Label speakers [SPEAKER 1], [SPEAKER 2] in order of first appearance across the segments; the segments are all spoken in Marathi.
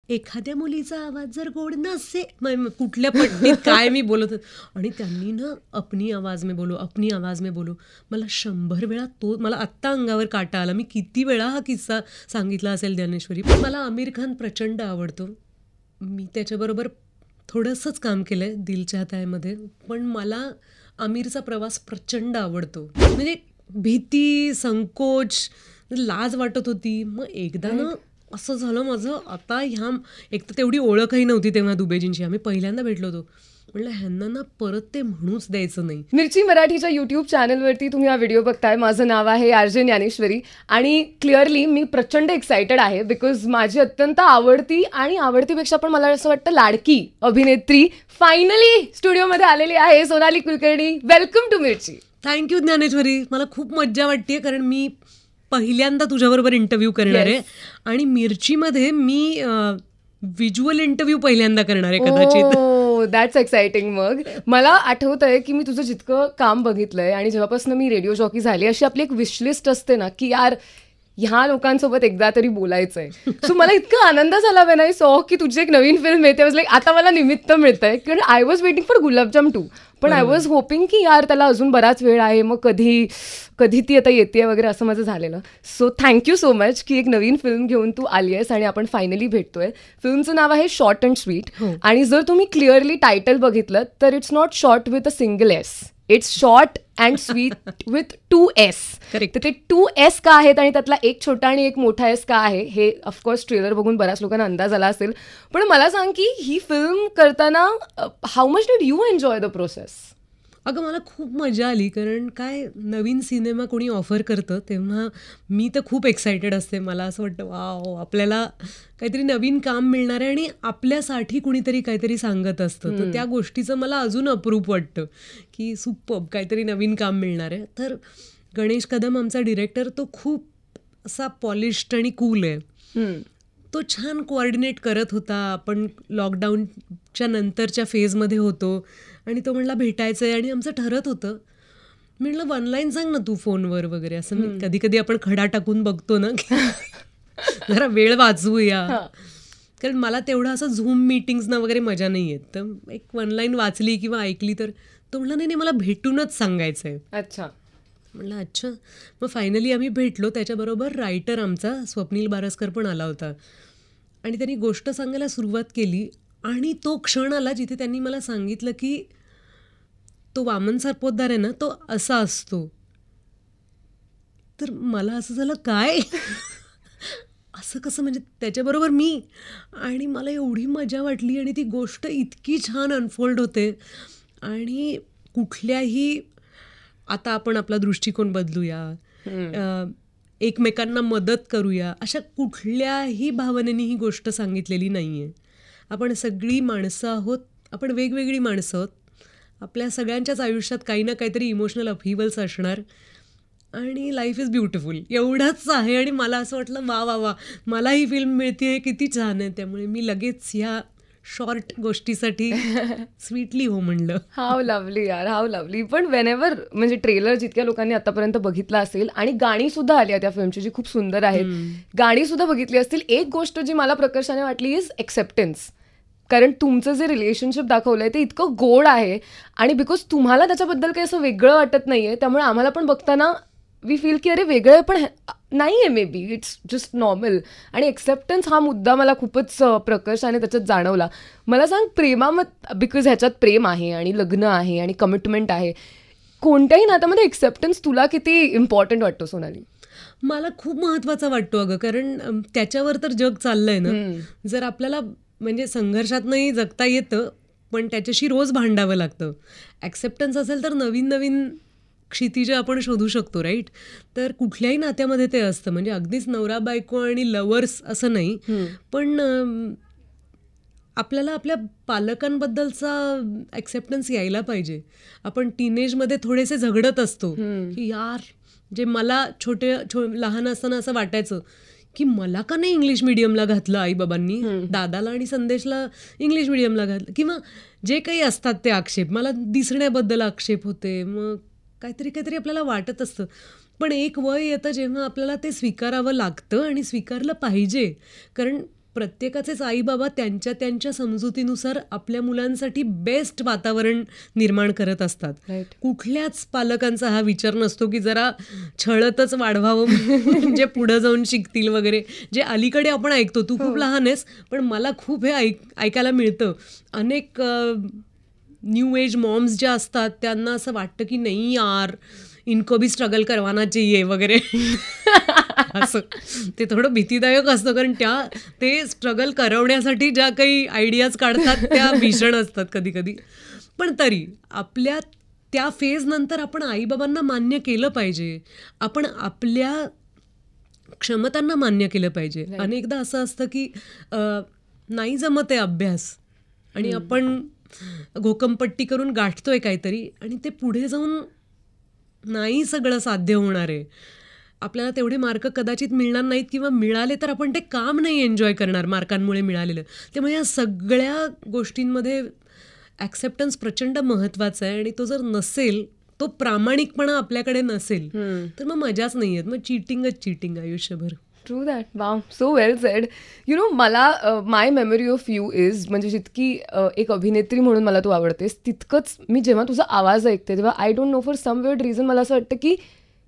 [SPEAKER 1] एखाद्या मुलीचा आवाज जर गोड नसे, कुठल्या पट्टीत काय मी बोलत आणि त्यांनी ना अपनी आवाज में बोलो. मला 100 वेळा मला आत्ता अंगावर काटा आला. मी किती वेळा हा किस्सा सांगितला असेल ज्ञानेश्वरी. पण मला आमिर खान प्रचंड आवडतो. मी त्याच्याबरोबर थोडंसंच काम केलं आहे दिल चाहता है मध्ये, पण मला आमिरचा प्रवास प्रचंड आवडतो. म्हणजे भीती, संकोच, लाज वाटत होती. मग एकदा ना असं झालं माझं, आता एक तर तेवढी ओळखही नव्हती तेव्हा दुबेजींची. आम्ही पहिल्यांदा भेटलो होतो. म्हटलं ह्यांना ना परत ते म्हणूच द्यायचं नाही.
[SPEAKER 2] मिरची मराठीच्या यूट्यूब चॅनलवरती तुम्ही हा व्हिडिओ बघताय. माझं नाव आहे आरजे ज्ञानेश्वरी आणि क्लिअरली मी प्रचंड एक्सायटेड आहे बिकॉज माझी अत्यंत आवडती आणि आवडतीपेक्षा पण मला असं वाटतं लाडकी अभिनेत्री फायनली स्टुडिओमध्ये आलेली आहे. सोनाली कुलकर्णी, वेलकम टू मिरची.
[SPEAKER 1] थँक्यू ज्ञानेश्वरी. मला खूप मज्जा वाटते कारण मी पहिल्यांदा तुझ्याबरोबर इंटरव्ह्यू करणार आहे आणि मिरचीमध्ये मी व्हिज्युअल इंटरव्ह्यू पहिल्यांदा करणार आहे कदाचित.
[SPEAKER 2] That's exciting. मग मला आठवत आहे की मी तुझं जितकं काम बघितलंय आणि जेव्हापासून मी रेडिओ जॉकी झाली, अशी आपली एक विशलिस्ट असते ना की यार ह्या लोकांसोबत एकदा तरी बोलायचंय. सो मला इतका आनंद झाला वेन आय सॉ की तुझी एक नवीन फिल्म येते. लाईक आता मला निमित्त मिळतंय कारण आय वॉज वेटिंग फॉर गुलाबजाम 2, पण आय वॉज होपिंग की यार त्याला अजून बराच वेळ आहे, मग कधी ती आता येते वगैरे असं माझं झालेलं. सो थँक्यू सो मच की एक नवीन फिल्म घेऊन तू आली आहेस आणि आपण फायनली भेटतोय. फिल्मचं नाव आहे शॉर्ट अँड स्वीट आणि जर तुम्ही क्लिअरली टायटल बघितलं तर it's not short with a single S, it's short and sweet with 2 S. तर ते 2 S का आहेत आणि त्यातला एक छोटा आणि एक मोठा S का आहे हे ऑफकोर्स ट्रेलर बघून बऱ्याच लोकांना अंदाज आला असेल. पण मला सांग की ही फिल्म करताना how much did you enjoy the process?
[SPEAKER 1] अगं मला खूप मजा आली कारण काय नवीन सिनेमा कोणी ऑफर करतं तेव्हा मी तर खूप एक्सायटेड असते. मला असं वाटतं वाव आपल्याला काहीतरी नवीन काम मिळणार आहे आणि आपल्यासाठी कुणीतरी काहीतरी सांगत असतं. तर त्या गोष्टीचं मला अजून अप्रूप वाटतं की सुपर्ब काहीतरी नवीन काम मिळणार आहे. तर गणेश कदम आमचा डिरेक्टर तो खूप असा पॉलिश्ड आणि कूल आहे. तो छान कोऑर्डिनेट करत होता. आपण लॉकडाऊनच्या नंतरच्या फेजमध्ये होतो आणि तो म्हणला भेटायचं आहे आणि आमचं ठरत होतं. मी म्हटलं 1 लाईन सांग ना तू फोनवर वगैरे असं. मी कधी कधी आपण खडा टाकून बघतो ना की जरा वेळ वाचवूया, कारण मला तेवढं असं झूम मीटिंग्सना वगैरे मजा नाही येत. तर एक 1 लाईन वाचली किंवा ऐकली तर तो म्हणला नाही मला भेटूनच सांगायचं आहे.
[SPEAKER 2] अच्छा
[SPEAKER 1] म्हणलं अच्छा. मग फायनली आम्ही भेटलो. त्याच्याबरोबर रायटर आमचा स्वप्नील बारसकर पण आला होता आणि त्यांनी गोष्ट सांगायला सुरुवात केली आणि तो क्षण आला जिथे त्यांनी मला सांगितलं की तो वामन सरपोतदार आहे ना तो असा असतो. तर मला असं झालं काय असं कसं, म्हणजे त्याच्याबरोबर मी, आणि मला एवढी मजा वाटली आणि ती गोष्ट इतकी छान अनफोल्ड होते. आणि कुठल्याही आता आपण आपला दृष्टिकोन बदलूया, एकमेकांना मदत करूया, अशा कुठल्याही भावनेने ही गोष्ट सांगितलेली नाही आहे. आपण सगळी माणसं आहोत, आपण वेगवेगळी माणसं आहोत. आपल्या सगळ्यांच्याच आयुष्यात काही ना काहीतरी इमोशनल अपहिवल्स असणार आणि लाईफ इज ब्युटिफुल एवढंच आहे. आणि मला असं वाटलं वा वा वा मला ही फिल्म मिळते आहे, किती छान आहे. त्यामुळे मी लगेच ह्या शॉर्ट गोष्टीसाठी स्वीटली हो म्हणलं.
[SPEAKER 2] हाव लवली यार, हाव लवली. पण वेनेवर म्हणजे ट्रेलर जितक्या लोकांनी आतापर्यंत बघितला असेल आणि गाणी सुद्धा आली आहे त्या फिल्मची जी खूप सुंदर आहेत, गाणी सुद्धा बघितली असतील. एक गोष्ट जी मला प्रकर्षाने वाटली इज एक्सेप्टन्स. कारण तुमचं जे रिलेशनशिप दाखवलं आहे ते इतकं गोड आहे आणि बिकॉज तुम्हाला त्याच्याबद्दल काही असं वेगळं वाटत नाही आहे, त्यामुळे आम्हाला पण बघताना वी फील की अरे वेगळं पण नाही आहे, may be it's just normal. आणि एक्सेप्टन्स हा मुद्दा मला खूपच प्रकर्षाने त्याच्यात जाणवला. मला सांग प्रेमामध्ये, बिकॉज ह्याच्यात प्रेम आहे आणि लग्न आहे आणि कमिटमेंट आहे, कोणत्याही नात्यामध्ये एक्सेप्टन्स तुला किती इम्पॉर्टंट वाटतो सोनाली?
[SPEAKER 1] मला खूप महत्त्वाचा वाटतो अगं, कारण त्याच्यावर तर जग चाललंय ना. जर आपल्याला म्हणजे संघर्षातनंही जगता येतं पण त्याच्याशी रोज भांडावं लागतं. ॲक्सेप्टन्स असेल तर नवीन नवीन क्षितिज आपण शोधू शकतो, राईट. तर कुठल्याही नात्यामध्ये ते असतं, म्हणजे अगदीच नवरा बायको आणि लवर्स असं नाही, पण आपल्याला आपल्या पालकांबद्दलचा ॲक्सेप्टन्स यायला पाहिजे. आपण टीनेजमध्ये थोडेसे झगडत असतो की यार जे मला लहान असताना असं वाटायचं की मला का नाही इंग्लिश मिडियमला घातलं आईबाबांनी, दादाला आणि संदेशला इंग्लिश मिडियमला घातलं, किंवा जे काही असतात ते आक्षेप, मला दिसण्याबद्दल आक्षेप होते. मग काहीतरी आपल्याला वाटत असतं. पण एक वय येतं जेव्हा आपल्याला ते स्वीकारावं लागतं आणि स्वीकारलं पाहिजे, कारण प्रत्येकाचेच आईबाबा त्यांच्या त्यांच्या समजुतीनुसार आपल्या मुलांसाठी बेस्ट वातावरण निर्माण करत असतात.
[SPEAKER 2] Right.
[SPEAKER 1] कुठल्याच पालकांचा हा विचार नसतो की जरा छळतच वाढवावं म्हणजे पुढं जाऊन शिकतील वगैरे. जे अलीकडे आपण ऐकतो, तू खूप लहान आहेस पण मला खूप हे ऐकायला मिळतं. अनेक न्यू एज मॉम्स ज्या असतात त्यांना असं वाटतं की नाही यार इनको भी स्ट्रगल करवाना चाहिए वगैरे. असं ते थोडं भीतीदायक असतं कारण ते स्ट्रगल करवण्यासाठी ज्या काही आयडियाज काढतात त्या भीषण असतात कधी कधी. पण तरी आपल्या त्या फेज नंतर आपण आईबाबांना मान्य केलं पाहिजे, आपण आपल्या क्षमतांना मान्य केलं पाहिजे. अनेकदा असं असतं की नाही जमत आहे अभ्यास आणि आपण घोकमपट्टी करून गाठतोय काहीतरी आणि ते पुढे जाऊन नाही सगळं साध्य होणार आहे. आपल्याला तेवढे मार्क कदाचित मिळणार नाहीत किंवा मिळाले तर आपण ते काम नाही एन्जॉय करणार मार्कांमुळे मिळालेलं. त्यामुळे या सगळ्या गोष्टींमध्ये ॲक्सेप्टन्स प्रचंड महत्त्वाचा आहे आणि तो जर नसेल, तो प्रामाणिकपणा आपल्याकडे नसेल तर मग मजाच नाही आहेत. मग चीटिंग आयुष्यभर.
[SPEAKER 2] True that. Wow, so well sed. You know, मला माय मेमरी ऑफ यू इज, म्हणजे जितकी एक अभिनेत्री म्हणून मला तू आवडतेस तितकंच मी जेव्हा तुझा आवाज ऐकते तेव्हा I don't know for some weird reason मला असं वाटतं की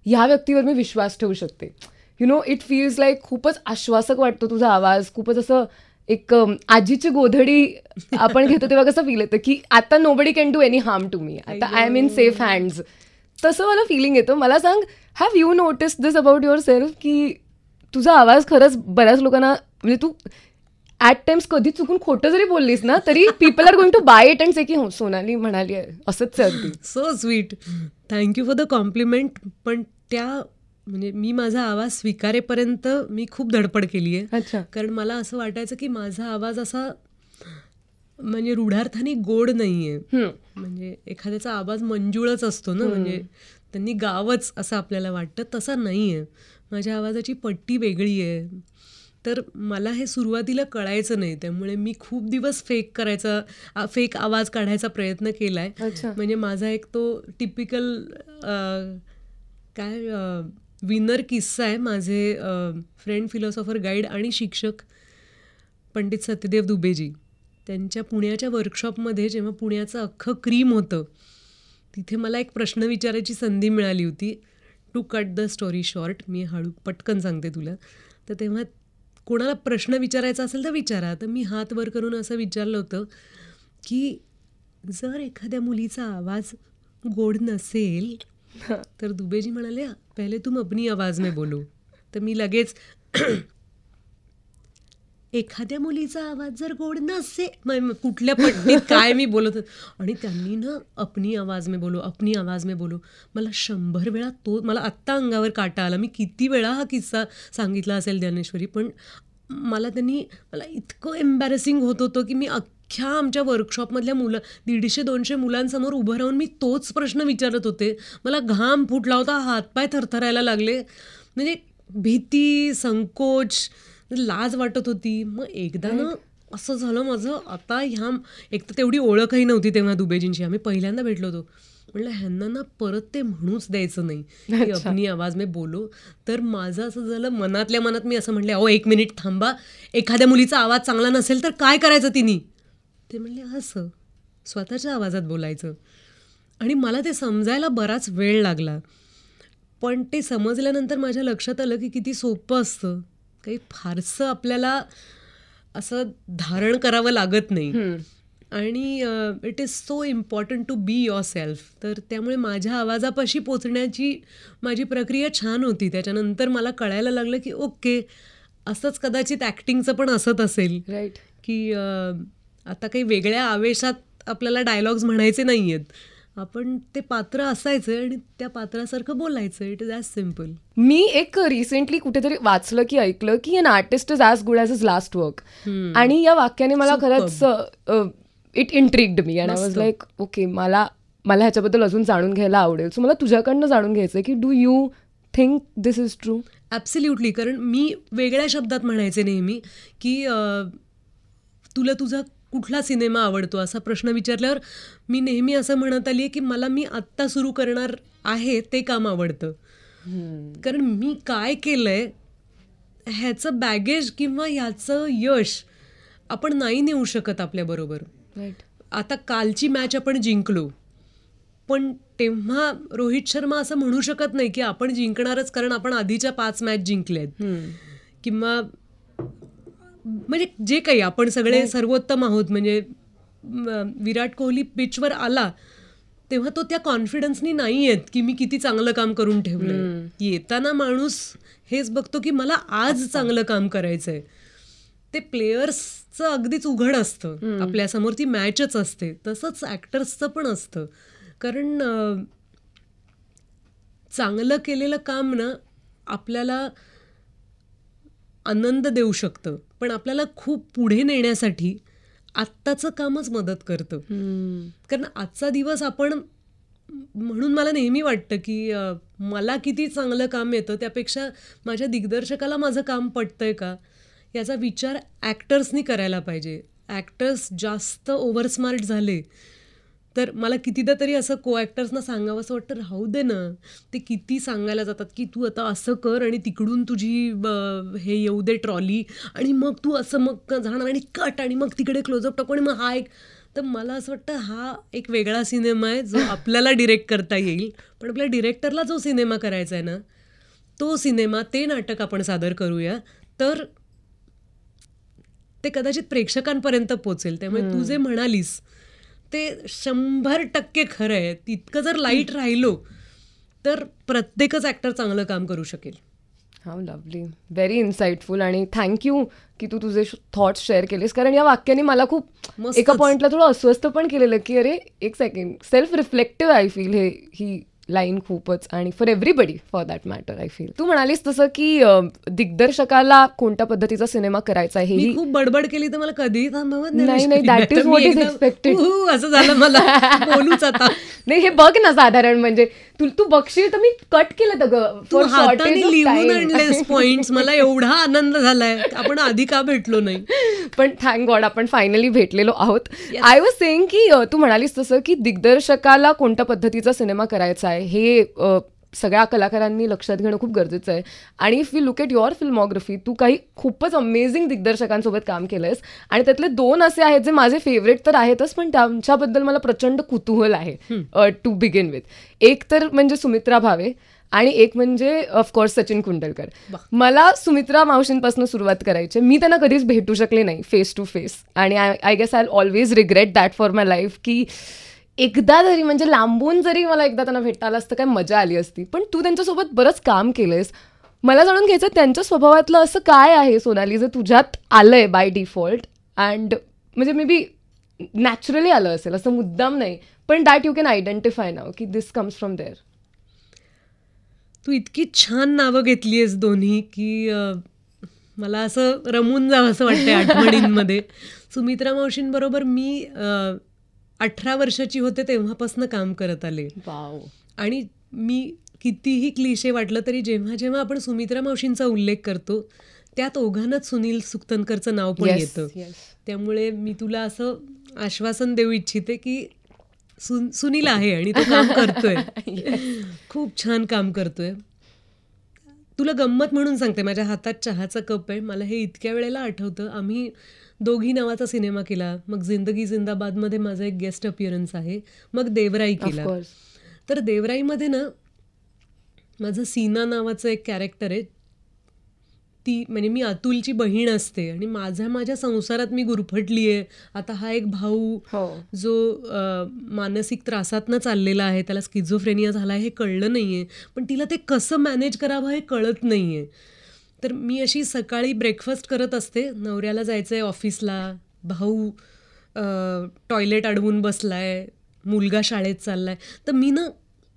[SPEAKER 2] ह्या व्यक्तीवर मी विश्वास ठेवू शकते. You know, it feels like खूपच आश्वासक वाटतो तुझा आवाज. खूपच असं एक आजीची गोधडी आपण घेतो तेव्हा कसं फील येतं की आता nobody can do any harm to me, आता I am in safe hands. तसं मला फिलिंग येतं. मला सांग, have you notice this about yourself की तुझा आवाज खरंच बऱ्याच लोकांना, म्हणजे तू ॲट टाइम्स कधी चुकून खोटं जरी बोललीस ना तरी people are going to buy it and say की हो सोनाली म्हणाली आहे, असंच अगदी.
[SPEAKER 1] So sweet, thank you for the compliment. पण म्हणजे मी माझा आवाज स्वीकारेपर्यंत मी खूप धडपड केली आहे.
[SPEAKER 2] अच्छा.
[SPEAKER 1] कारण मला असं वाटायचं की माझा आवाज असा म्हणजे रूढार्थाने गोड नाही आहे. म्हणजे एखाद्याचा आवाज मंजुळच असतो ना, म्हणजे त्यांनी गावंच असं आपल्याला वाटतं, तसं नाही आहे. माझ्या आवाजाची पट्टी वेगळी आहे. तर मला हे सुरुवातीला कळायचं नाही, त्यामुळे मी खूप दिवस फेक आवाज काढायचा प्रयत्न केला आहे. म्हणजे माझा एक तो टिपिकल विनर किस्सा आहे. माझे फ्रेंड, फिलॉसॉफर, गाईड आणि शिक्षक पंडित सत्यदेव दुबेजी, त्यांच्या पुण्याच्या वर्कशॉपमध्ये जेव्हा पुण्याचं अख्खं क्रीम होतं तिथे मला एक प्रश्न विचारायची संधी मिळाली होती. To cut the story short, मी पटकन सांगते तुला. तर तेव्हा कोणाला प्रश्न विचारायचा असेल तर विचारा. तर मी हात वर करून असं विचारलं होतं की जर एखाद्या मुलीचा आवाज गोड नसेल तर दुबेजी म्हणाले पहिले तुम अपनी आवाज में बोलो. तर मी लगेच एखाद्या मुलीचा आवाज जर गोड नसेल, कुठल्या पट्टीत काय मी बोलत होते. आणि त्यांनी ना अपनी आवाज में बोलो मला 100 वेळा मला आत्ता अंगावर काटा आला. मी किती वेळा हा किस्सा सांगितला असेल ज्ञानेश्वरी, पण मला इतकं एम्बॅरेसिंग होत होतं की मी अख्ख्या आमच्या वर्कशॉपमधल्या 150-200 मुलांसमोर उभं राहून मी तोच प्रश्न विचारत होते. मला घाम फुटला होता, हातपाय थरथरायला लागले. म्हणजे भीती, संकोच, लाज वाटत होती. मग एकदा ना असं झालं माझं, आता एक तर तेवढी ओळखही नव्हती तेव्हा दुबेजींची, आम्ही पहिल्यांदा भेटलो होतो. म्हटलं ह्यांना ना परत ते म्हणूच द्यायचं नाही की अपनी आवाज में बोलो. तर माझं असं झालं, मनातल्या मनात मी असं म्हटलं 1 मिनिट थांबा, एखाद्या मुलीचा आवाज चांगला नसेल तर काय करायचं तिने. ते म्हणले असं स्वतःच्या आवाजात बोलायचं. आणि मला ते समजायला बराच वेळ लागला, पण ते समजल्यानंतर माझ्या लक्षात आलं की किती सोपं असतं. काही फारसं आपल्याला असं धारण करावं लागत नाही. आणि it is so important to be yourself. तर त्यामुळे माझ्या आवाजापाशी पोचण्याची माझी प्रक्रिया छान होती. त्याच्यानंतर मला कळायला लागलं की ओके, असंच कदाचित ॲक्टिंगचं पण असत असेल.
[SPEAKER 2] राईट.
[SPEAKER 1] की आता काही वेगळ्या आवेशात आपल्याला डायलॉग्स म्हणायचे नाही आहेत, आपण ते पात्र असायचं आणि त्या पात्रासारखं बोलायचं. It is as simple.
[SPEAKER 2] मी एक रिसेंटली कुठेतरी वाचलं की ऐकलं की an artist is as good as his last work. आणि या वाक्याने मला खरंच it intrigued me and I was like okay, मला ह्याच्याबद्दल अजून जाणून घ्यायला आवडेल. सो मला तुझ्याकडनं जाणून घ्यायचं आहे की do you think this is true?
[SPEAKER 1] Absolutely. कारण मी वेगळ्या शब्दात म्हणायचे नेहमी की तुला तुझा कुठला सिनेमा आवडतो असा प्रश्न विचारल्यावर मी नेहमी असं म्हणत आली आहे की मला मी आत्ता सुरू करणार आहे ते काम आवडतं. कारण मी काय केलंय ह्याचं बॅगेज किंवा ह्याचं यश आपण नाही नेऊ शकत आपल्याबरोबर.
[SPEAKER 2] राईट.
[SPEAKER 1] आता कालची मॅच आपण जिंकलो, पण तेव्हा रोहित शर्मा असं म्हणू शकत नाही की आपण जिंकणारच कारण आपण आधीच्या 5 मॅच जिंकल्यात, किंवा म्हणजे जे काही आपण सगळे सर्वोत्तम आहोत. म्हणजे विराट कोहली पिचवर आला तेव्हा तो त्या कॉन्फिडन्सनी नाही येत की मी किती चांगलं काम करून ठेवलंय. येताना माणूस हेच बघतो की मला आज चांगलं काम करायचंय. ते प्लेयर्सचं अगदीच उघड असतं आपल्यासमोर, ती मॅचच असते. तसंच ॲक्टर्सचं पण असतं, कारण चांगलं केलेलं काम ना आपल्याला आनंद देऊ शकतं, पण आपल्याला खूप पुढे नेण्यासाठी आत्ताचं कामच मदत करतं. कारण आजचा दिवस आपण, म्हणून मला नेहमी वाटतं की मला किती चांगलं काम येतं त्यापेक्षा माझ्या दिग्दर्शकाला माझं काम पटतंय का याचा विचार ॲक्टर्सनी करायला पाहिजे. ॲक्टर्स जास्त ओव्हरस्मार्ट झाले तर मला कितीदा तरी असं को ॲक्टर्सना सांगावं असं वाटतं, राहू दे ना. ते किती सांगायला जातात की तू आता असं कर आणि तिकडून तुझी हे येऊ दे ट्रॉली आणि मग तू असं मग जाणार आणि कट आणि मग तिकडे क्लोजअप टाकू आणि मग हा एक. तर मला असं वाटतं हा एक वेगळा सिनेमा आहे जो आपल्याला डिरेक्ट करता येईल, पण आपल्या डिरेक्टरला जो सिनेमा करायचा आहे ना तो सिनेमा, ते नाटक आपण सादर करूया तर ते कदाचित प्रेक्षकांपर्यंत पोचेल. त्यामुळे तू जे म्हणालीस ते 100% खरं आहे. तितकं जर लाईट राहिलो तर प्रत्येकच ॲक्टर चांगलं काम करू शकेल.
[SPEAKER 2] How lovely, very insightful. आणि थँक्यू की तू तुझे थॉट्स शेअर केलेस, कारण या वाक्याने मला खूप एका पॉइंटला थोडं अस्वस्थ पण केलेलं की अरे एक second, self reflective I feel ही लाईन खूपच, आणि for everybody for that matter I feel. तू म्हणालीस तसं की दिग्दर्शकाला कोणत्या पद्धतीचा सिनेमा करायचा आहे.
[SPEAKER 1] मी खूप बडबड केली तर मला कधीही थांबवत
[SPEAKER 2] नाही, that is what is expected.
[SPEAKER 1] असं झालं मला बोलूच आता.
[SPEAKER 2] नाही, हे बघ ना, साधारण म्हणजे तू बघशील तर मी कट केलं
[SPEAKER 1] तू हाताने लिहून आणलेस पॉइंट्स, मला एवढा आनंद झालाय. आपण आधी का भेटलो नाही,
[SPEAKER 2] पण थँक गॉड आपण फायनली भेटलेलो आहोत. आय वॉज सेइंग की तू म्हणालीस तसं की दिग्दर्शकाला कोणत्या पद्धतीचा सिनेमा करायचा आहे हे सगळ्या कलाकारांनी लक्षात घेणं खूप गरजेचं आहे. आणि if we look at your filmography, तू काही खूपच अमेझिंग दिग्दर्शकांसोबत काम केलंयस, आणि त्यातले 2 असे आहेत जे माझे फेवरेट तर आहेतच, पण त्यांच्याबद्दल मला प्रचंड कुतूहल आहे टू बिगिन विथ. एक तर म्हणजे सुमित्रा भावे आणि एक म्हणजे ऑफकोर्स सचिन कुंडलकर. मला सुमित्रा मावशींपासून सुरुवात करायची. मी त्यांना कधीच भेटू शकले नाही फेस टू फेस, आणि I guess I always regret that for my life की एकदा जरी म्हणजे लांबून जरी मला एकदा त्यांना भेटता आलं असतं काय मजा आली असती. पण तू त्यांच्यासोबत बरंच काम केलंयस. मला जाणून घ्यायचं त्यांच्या स्वभावातलं असं काय आहे सोनाली जे तुझ्यात आलंय बाय डिफॉल्ट, अँड म्हणजे मे बी नॅचरली आलं असेल, असं मुद्दाम नाही, पण दॅट यू कॅन आयडेंटिफाय नाव की दिस कम्स फ्रॉम देअर.
[SPEAKER 1] तू इतकी छान नावं घेतली आहेस दोन्ही की मला असं रमून जावं असं वाटतंय आठवणींमध्ये. सुमित्रा मावशींबरोबर मी 18 वर्षाची होते तेव्हापासून काम करत आले. आणि मी कितीही क्लिशे वाटलं तरी जेव्हा जेव्हा आपण सुमित्रा मावशींचा उल्लेख करतो त्यात ओघानच सुनील सुक्तनकरचं नाव पण येतं. त्यामुळे मी तुला असं आश्वासन देऊ इच्छिते की सुनील आहे आणि तो काम करतोय, खूप छान काम करतोय. तुला गंमत म्हणून सांगते, माझ्या हातात चहाचा कप आहे. मला हे इतक्या वेळेला आठवतं, आम्ही दोघी नावाचा सिनेमा केला, मग जिंदगी जिंदाबादमध्ये माझा एक गेस्ट अपिअरन्स आहे, मग देवराई केला. तर देवराईमध्ये ना माझं सीना नावाचं एक कॅरेक्टर आहे. ती म्हणजे मी अतुलची बहीण असते आणि माझ्या संसारात मी गुरफटली आहे. आता हा एक भाऊ जो मानसिक त्रासातनं चाललेला आहे, त्याला स्किझोफ्रेनिया झाला आहे हे कळलं नाही आहे, पण तिला ते कसं मॅनेज करावं हे कळत नाही आहे. तर मी अशी सकाळी ब्रेकफास्ट करत असते, नवऱ्याला जायचं आहे ऑफिसला, भाऊ टॉयलेट अडवून बसलाय, मुलगा शाळेत चाललाय, तर मी ना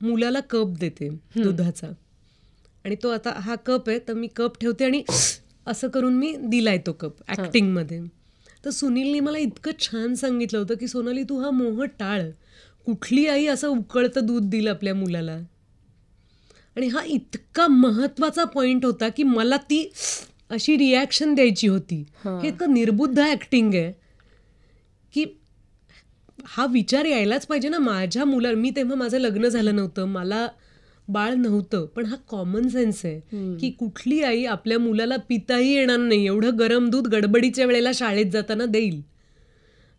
[SPEAKER 1] मुलाला कप देते दुधाचा, आणि तो आता हा कप आहे तर मी कप ठेवते आणि असं करून मी दिलाय तो कप ॲक्टिंगमध्ये. तर सुनीलनी मला इतकं छान सांगितलं होतं की सोनाली तू हा मोह टाळ, कुठली आई असं उकळतं दूध दिलं आपल्या मुलाला. आणि हा इतका महत्त्वाचा पॉईंट होता की मला ती अशी रिॲक्शन द्यायची होती. हे इतकं निर्बुद्ध ॲक्टिंग आहे की हा विचार यायलाच पाहिजे ना माझ्या मुलाला. मी तेव्हा माझं लग्न झालं नव्हतं, मला बाळ नव्हतं, पण हा कॉमन सेन्स आहे की कुठली आई आपल्या मुलाला पिताही येणार नाही एवढं गरम दूध गडबडीच्या वेळेला शाळेत जाताना देईल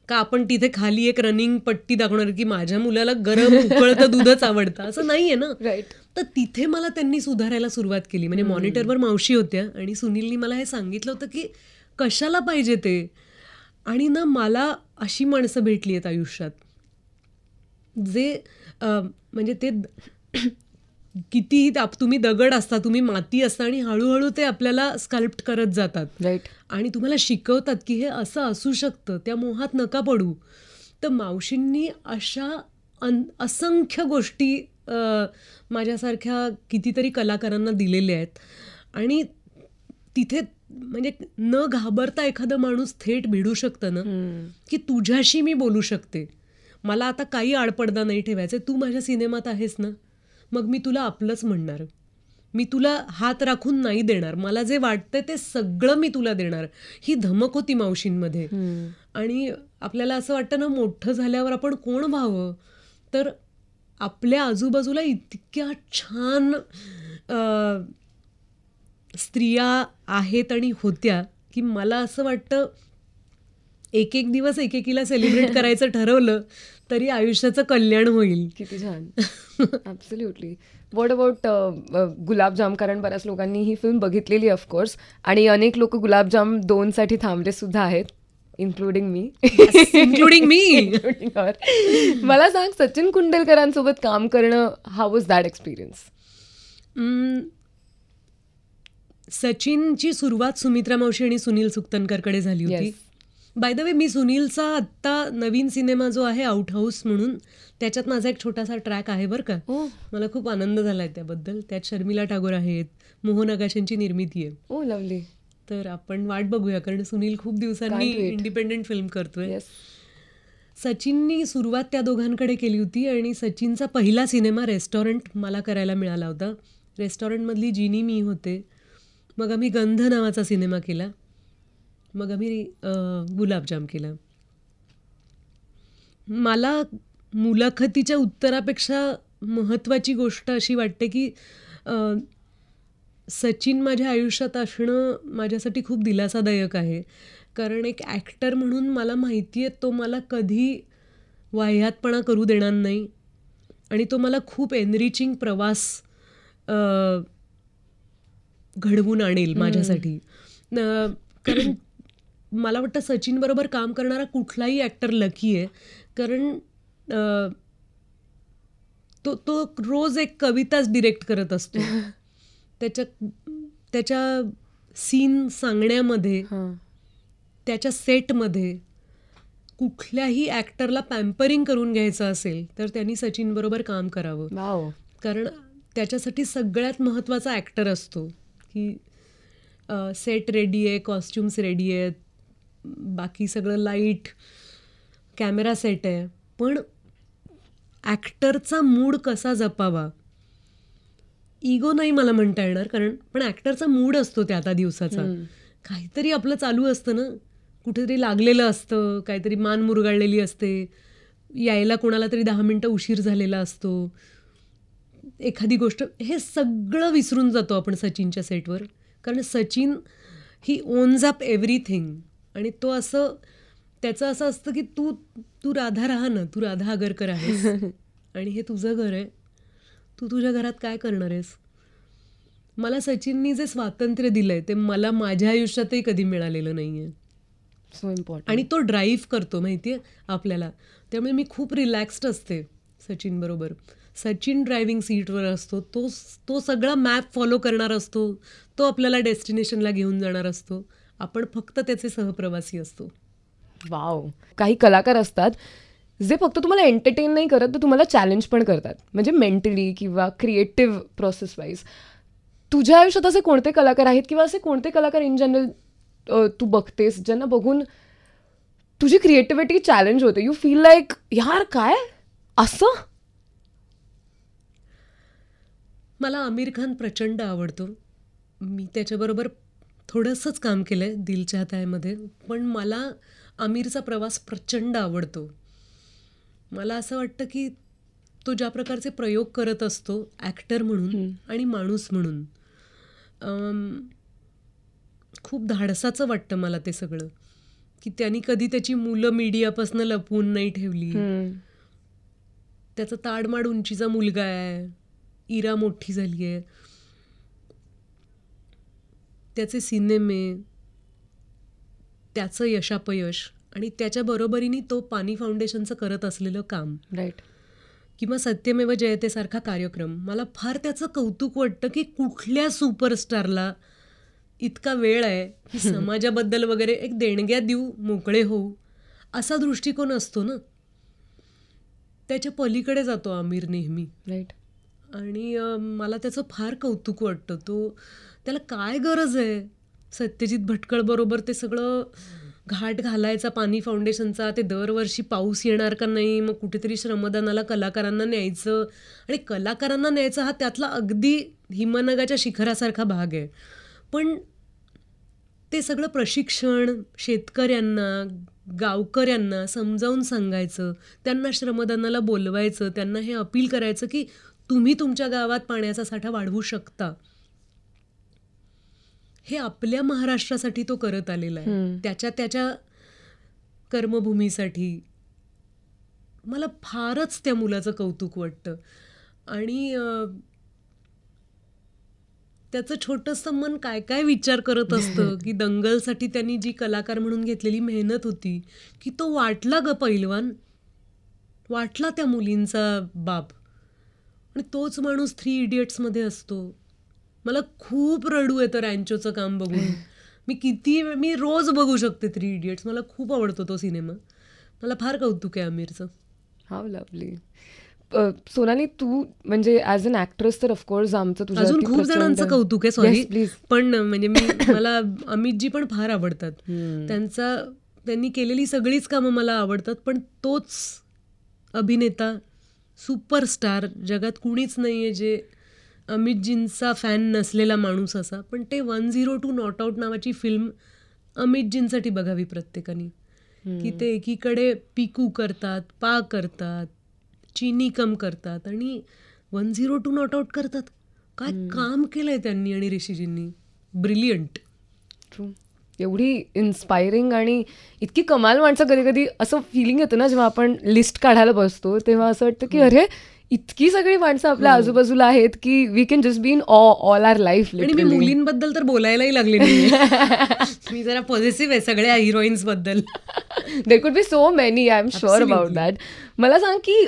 [SPEAKER 1] का? आपण तिथे खाली एक रनिंग पट्टी दाखवणार की माझ्या मुलाला गरम उकळतं दूधच आवडतं, असं नाहीये ना.
[SPEAKER 2] राईट.
[SPEAKER 1] तर तिथे मला त्यांनी सुधारायला सुरुवात केली. म्हणजे मॉनिटरवर मावशी होत्या आणि सुनीलनी मला हे सांगितलं होतं की कशाला पाहिजे ते. आणि ना मला अशी माणसं भेटली आहेत आयुष्यात जे म्हणजे ते कितीही तुम्ही दगड असता, तुम्ही माती असता आणि हळूहळू ते आपल्याला स्कल्प्ट करत जातात.
[SPEAKER 2] राईट.
[SPEAKER 1] आणि तुम्हाला शिकवतात की हे असं असू शकतं, त्या मोहात नका पडू. तर मावशींनी अशा असंख्य गोष्टी माझ्यासारख्या कितीतरी कलाकारांना दिलेल्या आहेत. आणि तिथे म्हणजे न घाबरता एखादं माणूस थेट भिडू शकतं ना की तुझ्याशी मी बोलू शकते, मला आता काही आडपडदा नाही ठेवायचं, तू माझ्या सिनेमात आहेस ना, मग मी तुला आपलंच म्हणणार, मी तुला हात राखून नाही देणार, मला जे वाटतं ते सगळं मी तुला देणार. ही धमक होती मावशींमध्ये. आणि आपल्याला असं वाटतं ना मोठं झाल्यावर आपण कोण व्हावं, तर आपल्या आजूबाजूला इतक्या छान स्त्रिया आहेत आणि होत्या की मला असं वाटतं एक एक दिवस एकेकीला सेलिब्रेट करायचं ठरवलं तरी आयुष्याचं कल्याण होईल.
[SPEAKER 2] किती छान. ॲब्सोल्युटली. व्हॉट अबाउट गुलाबजाम? कारण बऱ्याच लोकांनी ही फिल्म बघितलेली ऑफकोर्स आणि अनेक लोक गुलाबजाम 2 साठी थांबले सुद्धा आहेत, इन्क्लुडिंग मी.
[SPEAKER 1] इन्क्लुडिंग मी.
[SPEAKER 2] मला सांग, सचिन कुंडलकरांसोबत काम करणं, हाऊ वॉज दॅट एक्सपिरियन्स?
[SPEAKER 1] सचिनची सुरुवात सुमित्रा मावशी आणि सुनील सुक्तनकरकडे झाली होती. बाय द वे, मी सुनीलचा आत्ता नवीन सिनेमा जो आहे आउट हाऊस म्हणून, त्याच्यात माझा एक छोटासा ट्रॅक आहे बरं का. मला खूप आनंद झाला आहे त्याबद्दल. त्यात शर्मिला टागोर आहेत, मोहन आगाशांची निर्मिती आहे.
[SPEAKER 2] Oh lovely.
[SPEAKER 1] तर आपण वाट बघूया, कारण सुनील खूप दिवसांनी इंडिपेंडेंट फिल्म करतोय. सचिननी सुरुवात त्या दोघांकडे केली होती आणि सचिनचा पहिला सिनेमा रेस्टॉरंट मला करायला मिळाला होता. रेस्टॉरंटमधली जिनी मी होते. मग आम्ही गंध नावाचा सिनेमा केला. मग आम्ही गुलाबजाम केला. मला मुलाखतीच्या उत्तरापेक्षा महत्त्वाची गोष्ट अशी वाटते की सचिन माझ्या आयुष्यात असणं माझ्यासाठी खूप दिलासादायक आहे. कारण एक ॲक्टर म्हणून मला माहिती आहे तो मला कधी वाह्यातपणा करू देणार नाही आणि तो मला खूप एनरिचिंग प्रवास घडवून आणेल माझ्यासाठी. कारण मला वाटतं सचिनबरोबर काम करणारा कुठलाही ॲक्टर लकी आहे, कारण तो रोज एक कविताच डिरेक्ट करत असतो. त्याच्या सीन सांगण्यामध्ये, त्याच्या सेटमध्ये कुठल्याही ॲक्टरला पॅम्परिंग करून घ्यायचं असेल तर त्यांनी सचिनबरोबर काम करावं. कारण त्याच्यासाठी सगळ्यात महत्त्वाचा ॲक्टर असतो की सेट रेडी आहे, कॉस्ट्युम्स रेडी आहेत, बाकी सगळं लाईट, कॅमेरा सेट आहे, पण ॲक्टरचा मूड कसा जपावा, इगो नाही मला म्हणता येणार, कारण पण ॲक्टरचा मूड असतो त्या दिवसाचा. काहीतरी आपलं चालू असतं ना, कुठेतरी लागलेलं असतं, काहीतरी मान मुरगाळलेली असते, यायला कोणाला तरी 10 मिनटं उशीर झालेला असतो, एखादी गोष्ट, हे सगळं विसरून जातो आपण सचिनच्या सेटवर. कारण सचिन ही ओन्स अप एव्हरीथिंग. आणि तो असं, त्याचं असं असतं की तू राधा राहा ना, तू राधा आगरकर आहेस आणि हे तुझं घर आहे, तू तुझ्या घरात काय करणार आहेस. मला सचिननी जे स्वातंत्र्य दिलंय ते मला माझ्या आयुष्यातही कधी मिळालेलं नाही आहे.
[SPEAKER 2] So important.
[SPEAKER 1] आणि तो ड्राईव्ह करतो माहिती आहे आपल्याला, त्यामुळे मी खूप रिलॅक्स्ड असते सचिनबरोबर. सचिन ड्रायव्हिंग सीटवर असतो, तो सगळा मॅप फॉलो करणार असतो, तो आपल्याला डेस्टिनेशनला घेऊन जाणार असतो, आपण फक्त त्याचे सहप्रवासी असतो.
[SPEAKER 2] वाव. काही कलाकार असतात जे फक्त तुम्हाला एंटरटेन नाही करत, तर तुम्हाला चॅलेंज पण करतात, म्हणजे मेंटली किंवा क्रिएटिव्ह प्रोसेस वाईज. तुझ्या आयुष्यात असे कोणते कलाकार आहेत किंवा असे कोणते कलाकार इन जनरल तू बघतेस ज्यांना बघून तुझी क्रिएटिव्हिटी चॅलेंज होते, यू फील लाईक यार काय असं?
[SPEAKER 1] मला आमिर खान प्रचंड आवडतो. मी त्याच्याबरोबर थोडंसंच काम केलं आहे दिल चाहता है, पण मला आमिरचा प्रवास प्रचंड आवडतो. मला असं वाटतं की तो ज्या प्रकारचे प्रयोग करत असतो ॲक्टर म्हणून आणि माणूस म्हणून, खूप धाडसाचं वाटतं मला ते सगळं, की त्यांनी कधी त्याची मुलं मीडियापासून लपवून नाही ठेवली. त्याचा ताडमाड उंचीचा मुलगा आहे, इरा मोठी झाली आहे, त्याचे सिनेमे, त्याचं यशापयश आणि त्याच्या बरोबरीने तो पानी फाउंडेशनचं करत असलेलं काम,
[SPEAKER 2] राईट, किंवा
[SPEAKER 1] सत्यमेव जयतेसारखा कार्यक्रम, मला फार त्याचं कौतुक वाटतं की कुठल्या सुपरस्टारला इतका वेळ आहे की समाजाबद्दल वगैरे एक देणग्या देऊ, मोकळे होऊ, असा दृष्टिकोन असतो ना. त्याच्या पलीकडे जातो आमिर नेहमी.
[SPEAKER 2] राईट.
[SPEAKER 1] आणि मला त्याचं फार कौतुक वाटतं. त्याला काय गरज आहे सत्यजित भटकळ बरोबर ते सगळं घाट घालायचा पानी फाउंडेशनचा, ते दरवर्षी पाऊस येणार का नाही, मग कुठेतरी श्रमदानाला कलाकारांना न्यायचं, आणि कलाकारांना न्यायचं हा त्यातला अगदी हिमनगाच्या शिखरासारखा भाग आहे. पण ते सगळं प्रशिक्षण शेतकऱ्यांना, गावकऱ्यांना समजावून सांगायचं, त्यांना श्रमदानाला बोलवायचं, त्यांना हे अपील करायचं की तुम्ही तुमच्या गावात पाण्याचा साठा वाढवू शकता. हे आपल्या महाराष्ट्रासाठी तो करत आलेला आहे, त्याच्या कर्मभूमीसाठी. मला फारच त्या मुलाचं कौतुक वाटतं. आणि त्याचं छोटंसं मन काय काय विचार करत असतं की दंगलसाठी त्यांनी जी कलाकार म्हणून घेतलेली मेहनत होती, की तो वाटला ग पैलवान, वाटला त्या मुलींचा बाप. आणि तोच माणूस 3 इडियट्समध्ये असतो. मला खूप रडू येतं रॅन्चोचं काम बघून. मी रोज बघू शकते 3 इडियट्स. मला खूप आवडतो तो सिनेमा. मला फार कौतुक आहे आमिरचं.
[SPEAKER 2] How lovely. सोनाली, तू म्हणजे ॲज अन ॲक्ट्रेस तर ऑफकोर्स आमचं तुझं
[SPEAKER 1] अजून खूप जणांचं कौतुक आहे, सॉरी,
[SPEAKER 2] प्लीज.
[SPEAKER 1] पण म्हणजे मला अमितजी पण फार आवडतात. त्यांनी केलेली सगळीच कामं मला आवडतात. पण तोच अभिनेता, सुपरस्टार, जगात कुणीच नाही आहे जे अमितजींचा फॅन नसलेला माणूस असा. पण ते 102 नॉट आउट नावाची फिल्म अमितजींसाठी बघावी प्रत्येकाने. की ते एकीकडे पिकू करतात, पा करतात, चिनी कम करतात आणि 102 नॉट आउट करतात. काय काम केलंय त्यांनी आणि ऋषीजींनी. ब्रिलियंट.
[SPEAKER 2] ट्रू. एवढी इन्स्पायरिंग आणि इतकी कमाल माणसं. कधी कधी असं फिलिंग येतं ना जेव्हा आपण लिस्ट काढायला बसतो, तेव्हा असं वाटतं की अरे इतकी सगळी माणसं आपल्या आजूबाजूला आहेत की we can just be in all our life.
[SPEAKER 1] आणि मी मुलींबद्दल तर बोलायलाही लागले नाही. मी जरा पॉझिटिव्ह आहे सगळ्या हिरोईन्स बद्दल.
[SPEAKER 2] There could be so many, I am sure about that. मला सांग की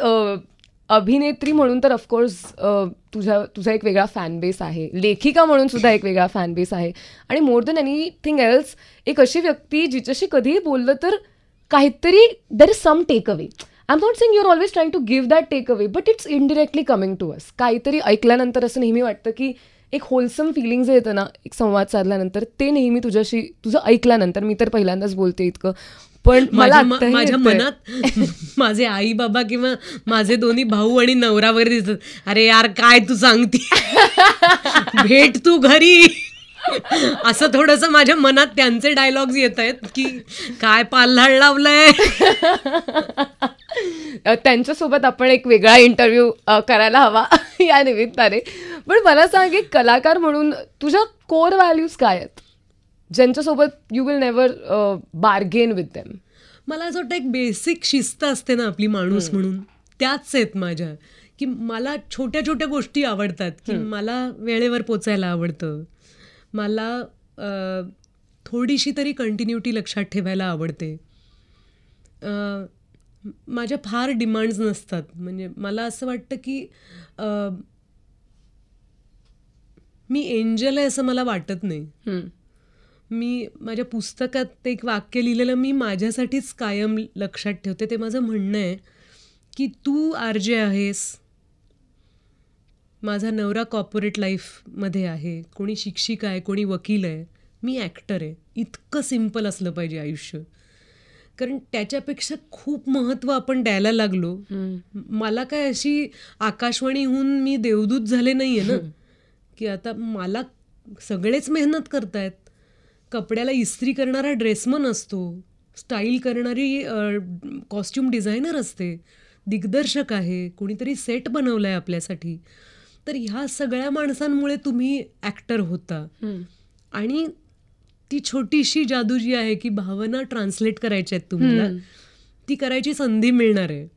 [SPEAKER 2] अभिनेत्री म्हणून तर ऑफकोर्स तुझा एक वेगळा फॅन बेस आहे, लेखिका म्हणून सुद्धा एक वेगळा फॅन बेस आहे, आणि मोर दॅन एनिथिंग एल्स एक अशी व्यक्ती जिच्याशी कधीही बोललं तर काहीतरी there is some take away. I am not saying you are always trying to give that take away, but it's indirectly coming to us. काहीतरी ऐकल्यानंतर असं नेहमी वाटतं की एक होलसम फिलिंग जे येतं ना एक संवाद साधल्यानंतर, ते नेहमी तुझं ऐकल्यानंतर. मी तर पहिल्यांदाच बोलते इतकं, पण मला
[SPEAKER 1] माझ्या मनात माझे आई बाबा किंवा माझे दोन्ही भाऊ आणि नवरा वगैरे दिसतात. अरे यार काय तू सांगती, भेट तू घरी, असं थोडंसं माझ्या मनात त्यांचे डायलॉग्स येत आहेत की काय पाल्हाळ लावलंय.
[SPEAKER 2] त्यांच्यासोबत आपण एक वेगळा इंटरव्ह्यू करायला हवा या निमित्ताने. पण मला सांग, एक कलाकार म्हणून तुझ्या कोर व्हॅल्यूज काय आहेत ज्यांच्यासोबत you will never bargain with them?
[SPEAKER 1] मला असं वाटतं एक बेसिक शिस्त असते ना आपली माणूस म्हणून, त्याच आहेत माझ्या. की मला छोट्या छोट्या गोष्टी आवडतात, की मला वेळेवर पोचायला आवडतं, मला थोडीशी तरी कंटिन्युटी लक्षात ठेवायला आवडते, माझ्या फार डिमांड्स नसतात. म्हणजे मला असं वाटतं की मी एंजल आहे असं मला वाटत नाही. मी माझ्या पुस्तकात एक वाक्य लिहिलेलं मी माझ्यासाठीच कायम लक्षात ठेवते. ते माझं म्हणणं आहे की तू आरजे आहेस, माझा नवरा कॉर्पोरेट लाईफमध्ये आहे, कोणी शिक्षिका आहे, कोणी वकील आहे, मी ॲक्टर आहे. इतकं सिम्पल असलं पाहिजे आयुष्य. कारण त्याच्यापेक्षा खूप महत्त्व आपण द्यायला लागलो. मला काय अशी आकाशवाणीहून मी देवदूत झाले नाही आहे ना, की आता मला सगळेच मेहनत करतायत. कपड्याला इस्त्री करणारा ड्रेसमन असतो, स्टाईल करणारी कॉस्ट्यूम डिझायनर असते, दिग्दर्शक आहे, कोणीतरी सेट बनवलाय आपल्यासाठी. तर ह्या सगळ्या माणसांमुळे तुम्ही ॲक्टर होता. आणि ती छोटीशी जादू जी आहे की भावना ट्रान्सलेट करायच्या आहेत तुम्हाला, ती करायची संधी मिळणार आहे.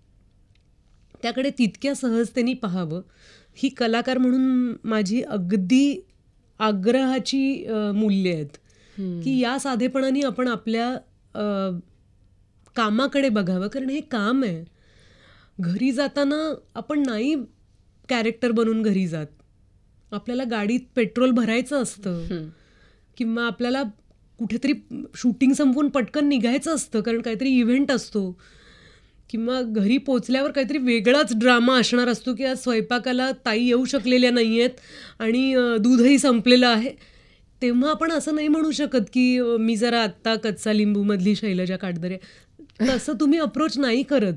[SPEAKER 1] त्याकडे तितक्या सहजतेने पाहावं. ही कलाकार म्हणून माझी अगदी आग्रहाची मूल्य आहेत की या साधेपणाने आपण आपल्या कामाकडे बघावं. कारण हे काम आहे. घरी जाताना आपण नाही कॅरेक्टर बनून घरी जात. आपल्याला गाडीत पेट्रोल भरायचं असतं किंवा आपल्याला कुठेतरी शूटिंग संपवून पटकन निघायचं असतं कारण काहीतरी इव्हेंट असतो किंवा घरी पोचल्यावर काहीतरी वेगळाच ड्रामा असणार असतो की आज स्वयंपाकाला ताई येऊ शकलेल्या नाही आहेत आणि दूधही संपलेलं आहे. तेव्हा आपण असं नाही म्हणू शकत की मी जरा आत्ता कच्चा लिंबूमधली शैलजा काटदरे. तसं तुम्ही अप्रोच नाही करत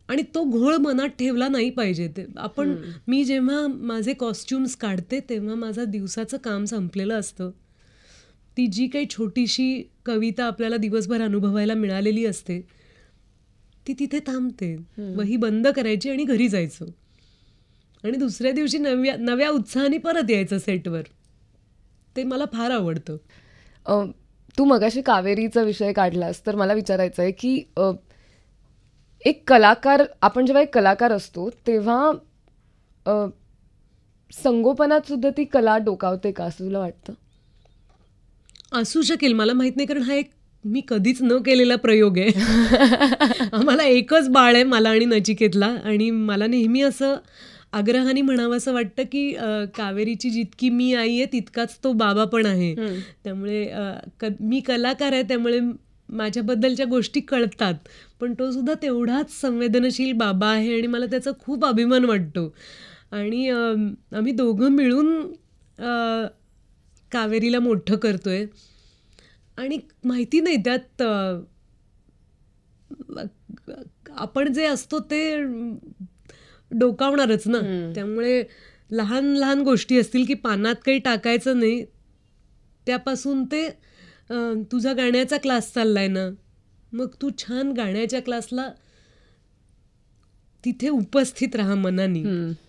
[SPEAKER 1] आणि तो घोळ मनात ठेवला नाही पाहिजे. ते आपण मी जेव्हा माझे कॉस्ट्युम्स काढते तेव्हा माझं दिवसाचं काम संपलेलं असतं. ती जी काही छोटीशी कविता आपल्याला दिवसभर अनुभवायला मिळालेली असते ती तिथे थांबते. वही बंद करायची आणि घरी जायचं आणि दुसऱ्या दिवशी नव्या उत्साहाने परत यायचं सेटवर. ते मला फार आवडतं.
[SPEAKER 2] तू मगाशी कावेरीचा विषय काढलास तर मला विचारायचं आहे की एक कलाकार, आपण जेव्हा एक कलाकार असतो तेव्हा संगोपनात सुद्धा ती कला डोकावते का असं तुला वाटतं?
[SPEAKER 1] असू शकेल, मला माहित नाही. कारण हा एक मी कधीच न केलेला प्रयोग आहे. आम्हाला एकच बाळ आहे, मला आणि नचिकेतला. आणि मला नेहमी असं आग्रहाने म्हणावं असं वाटतं की कावेरीची जितकी मी आई आहे तितकाच तो बाबा पण आहे. त्यामुळे मी कलाकार आहे त्यामुळे माझ्याबद्दलच्या गोष्टी कळतात, पण तो सुद्धा तेवढाच संवेदनशील बाबा आहे आणि मला त्याचा खूप अभिमान वाटतो. आणि आम्ही दोघं मिळून कावेरीला मोठं करतोय. आणि माहिती नाही त्यात आपण जे असतो ते डोकावणारच ना. त्यामुळे लहान लहान गोष्टी असतील की पानात काही टाकायचं नाही त्यापासून ते तुझा गाण्याचा क्लास चाललाय ना, मग तू छान गाण्याच्या क्लासला तिथे उपस्थित राहा मनाने.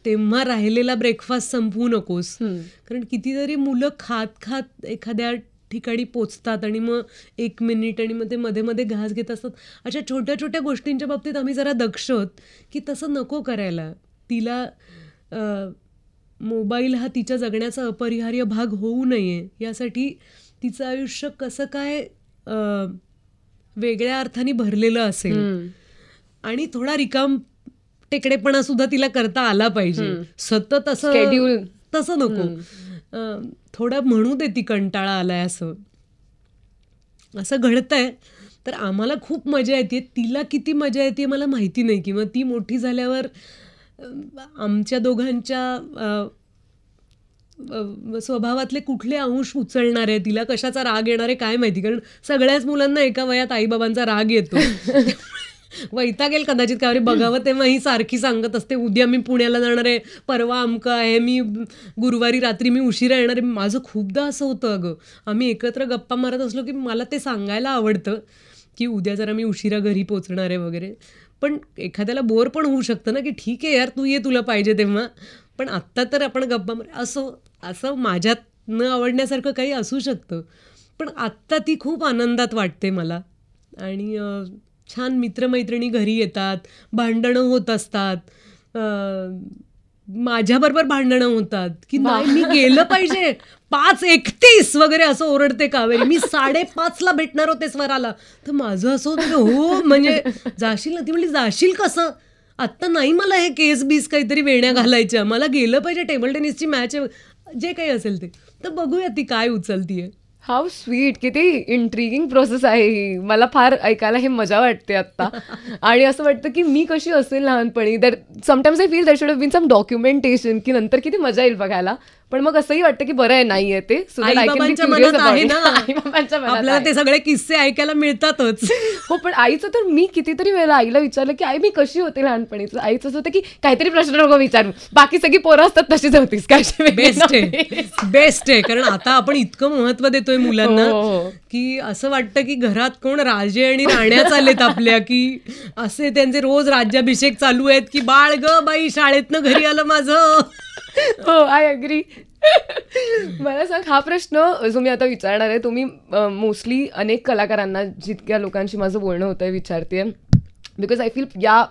[SPEAKER 1] तेव्हा राहिलेला ब्रेकफास्ट संपवू नकोस. कारण कितीतरी मुलं खात खात एखाद्या ठिकाणी पोचतात आणि मग 1 मिनिट आणि मग ते मध्ये मध्ये घास घेत असतात. अशा छोट्या छोट्या गोष्टींच्या बाबतीत आम्ही जरा दक्ष आहोत की तसं नको करायला. तिला मोबाईल हा तिच्या जगण्याचा अपरिहार्य भाग होऊ नये यासाठी तिचं आयुष्य कसं काय वेगळ्या अर्थाने भरलेलं असेल आणि थोडा रिकाम टेकडेपणा सुद्धा तिला करता आला पाहिजे. सतत असं
[SPEAKER 2] शेड्यूल
[SPEAKER 1] तसं नको. थोडं म्हणू दे ती कंटाळा आलाय असं घडतंय. तर आम्हाला खूप मजा येते. तिला किती मजा येते मला माहिती नाही. किंवा ती मोठी झाल्यावर आमच्या दोघांच्या स्वभावातले कुठले अंश उचलणार आहे, तिला कशाचा राग येणार आहे काय माहिती. कारण सगळ्याच मुलांना एका वयात आईबाबांचा राग येतो. वैतागेल कदाचित का बघावं तेव्हा ही सारखी सांगत असते उद्या मी पुण्याला जाणार आहे, परवा अमकं आहे, मी गुरुवारी रात्री मी उशिरा येणार आहे. माझं खूपदा असं होतं अगं, आम्ही एकत्र गप्पा मारत असलो की मला ते सांगायला आवडतं की उद्या जरा मी उशिरा घरी पोचणार आहे वगैरे. पण एखाद्याला बोर पण होऊ शकतं ना की ठीक आहे यार तू ये तुला पाहिजे तेव्हा, पण आत्ता तर आपण गप्पा असं माझ्यात न आवडण्यासारखं काही असू शकतं. पण आत्ता ती खूप आनंदात वाटते मला. आणि छान मित्रमैत्रिणी घरी येतात, भांडणं होत असतात, माझ्याबरोबर भांडणं होतात की नाही मी गेलं पाहिजे 5:31 वगैरे असं ओरडते कावेरी. मी 5:30ला भेटणार होते स्वराला. तर माझं असं होतं हो म्हणजे जाशील ना. ती म्हणली जाशील कसं, आत्ता नाही मला हे केस बीस काहीतरी वेण्या घालायच्या, मला गेलं पाहिजे, टेबल टेनिसची मॅच आहे जे काही असेल ते. तर बघूया ती काय उचलतीये.
[SPEAKER 2] हाऊ स्वीट, किती इंट्रिगिंग प्रोसेस आहे ही. मला फार ऐकायला हे मजा वाटते आत्ता. आणि असं वाटतं की मी कशी असेल लहानपणी. That sometimes I feel that should have been some documentation की नंतर किती मजा येईल बघायला. पण मग असंही वाटतं की बरं आहे नाहीये ते
[SPEAKER 1] आईबाबांच्या मनात आहे ना,
[SPEAKER 2] आईबाबांच्या मनात
[SPEAKER 1] आपल्याला
[SPEAKER 2] आहे.
[SPEAKER 1] ते सगळे किस्से ऐकायला मिळतातच.
[SPEAKER 2] हो, पण आईचं तर मी कितीतरी वेळेला आईला विचारलं की आई मी कशी होते लहानपणी. आईचं असं होतं की काहीतरी प्रश्न नको विचारू, बाकी सगळी पोरं असतात तशीच होतीस काय.
[SPEAKER 1] बेस्ट आहे, बेस्ट आहे. कारण आता आपण इतकं महत्व देतोय मुलांना की असं वाटतं की घरात कोण राजे आणि राण्या चाललेत आपल्या, की असे त्यांचे रोज राज्याभिषेक चालू आहेत की बाळ ग बाई शाळेतनं घरी आलं माझं.
[SPEAKER 2] हो, आय अग्री. मला सांग, हा प्रश्न जो मी आता विचारणार आहे, तुम्ही मोस्टली अनेक कलाकारांना, जितक्या लोकांशी माझं बोलणं होतं विचारते, बिकॉज आय फील या